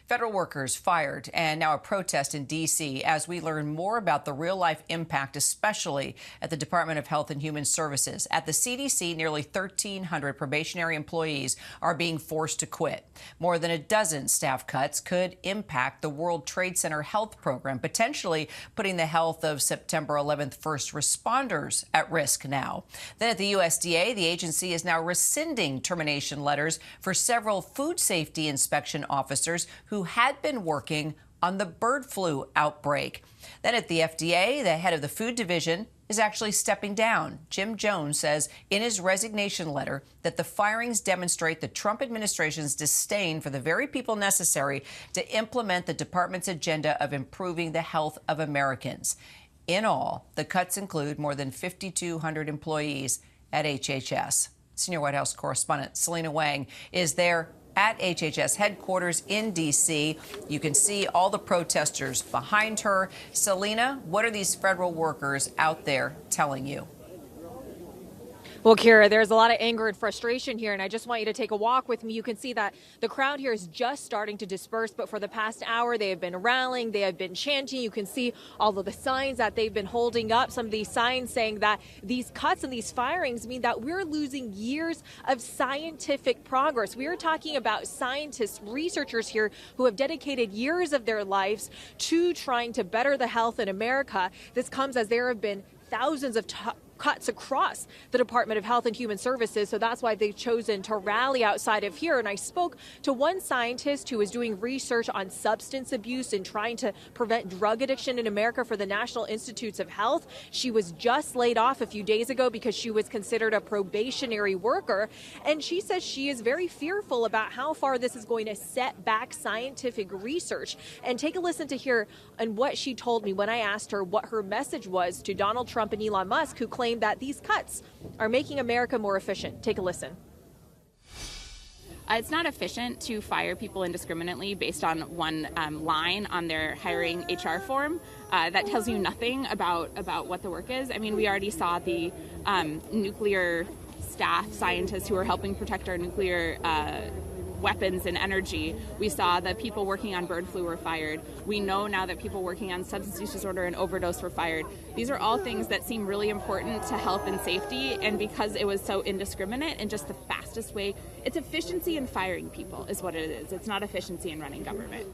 Federal workers fired, and now a protest in D.C. as we learn more about the real-life impact, especially at the Department of Health and Human Services. At the CDC, nearly 1,300 probationary employees are being forced to quit. More than a dozen staff cuts could impact the World Trade Center health program, potentially putting the health of September 11th first responders at risk now. Then at the USDA, the agency is now rescinding termination letters for several food safety inspection officers who had been working on the bird flu outbreak. Then at the FDA, the head of the food division is actually stepping down. Jim Jones says in his resignation letter that the firings demonstrate the Trump administration's disdain for the very people necessary to implement the department's agenda of improving the health of Americans. In all, the cuts include more than 5,200 employees at HHS. Senior White House correspondent Selena Wang is there at HHS headquarters in D.C. You can see all the protesters behind her. Selena, what are these federal workers out there telling you? Well, Kira, there's a lot of anger and frustration here, and I just want you to take a walk with me. You can see that the crowd here is just starting to disperse, but for the past hour, they have been rallying, they have been chanting. You can see all of the signs that they've been holding up, some of these signs saying that these cuts and these firings mean that we're losing years of scientific progress. We are talking about scientists, researchers here who have dedicated years of their lives to trying to better the health in America. This comes as there have been thousands of cuts across the Department of Health and Human Services, so that's why they've chosen to rally outside of here. And I spoke to one scientist who is doing research on substance abuse and trying to prevent drug addiction in America for the National Institutes of Health. She was just laid off a few days ago because she was considered a probationary worker, and she says she is very fearful about how far this is going to set back scientific research. And take a listen to hear and what she told me when I asked her what her message was to Donald Trump and Elon Musk, who claim that these cuts are making America more efficient. Take a listen. It's not efficient to fire people indiscriminately based on one line on their hiring HR form. That tells you nothing about what the work is. I mean, we already saw the nuclear staff scientists who are helping protect our nuclear weapons and energy. We saw that people working on bird flu were fired. We know now that people working on substance use disorder and overdose were fired. These are all things that seem really important to health and safety, and because it was so indiscriminate and just the fastest way, it's efficiency in firing people is what it is. It's not efficiency in running government.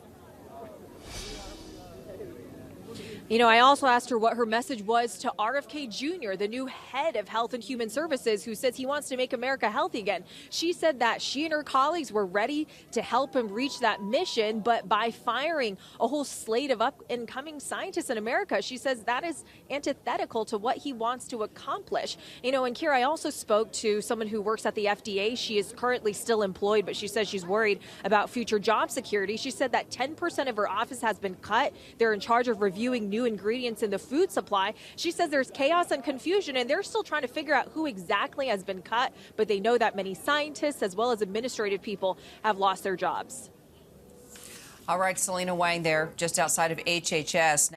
You know, I also asked her what her message was to RFK Jr., the new head of Health and Human Services, who says he wants to make America healthy again. She said that she and her colleagues were ready to help him reach that mission, but by firing a whole slate of up-and-coming scientists in America, she says that is antithetical to what he wants to accomplish. You know, and Kira, I also spoke to someone who works at the FDA. She is currently still employed, but she says she's worried about future job security. She said that 10% of her office has been cut. They're in charge of reviewing new ingredients in the food supply. She says there's chaos and confusion, and they're still trying to figure out who exactly has been cut, but they know that many scientists as well as administrative people have lost their jobs. All right, Selena Wang there, just outside of HHS.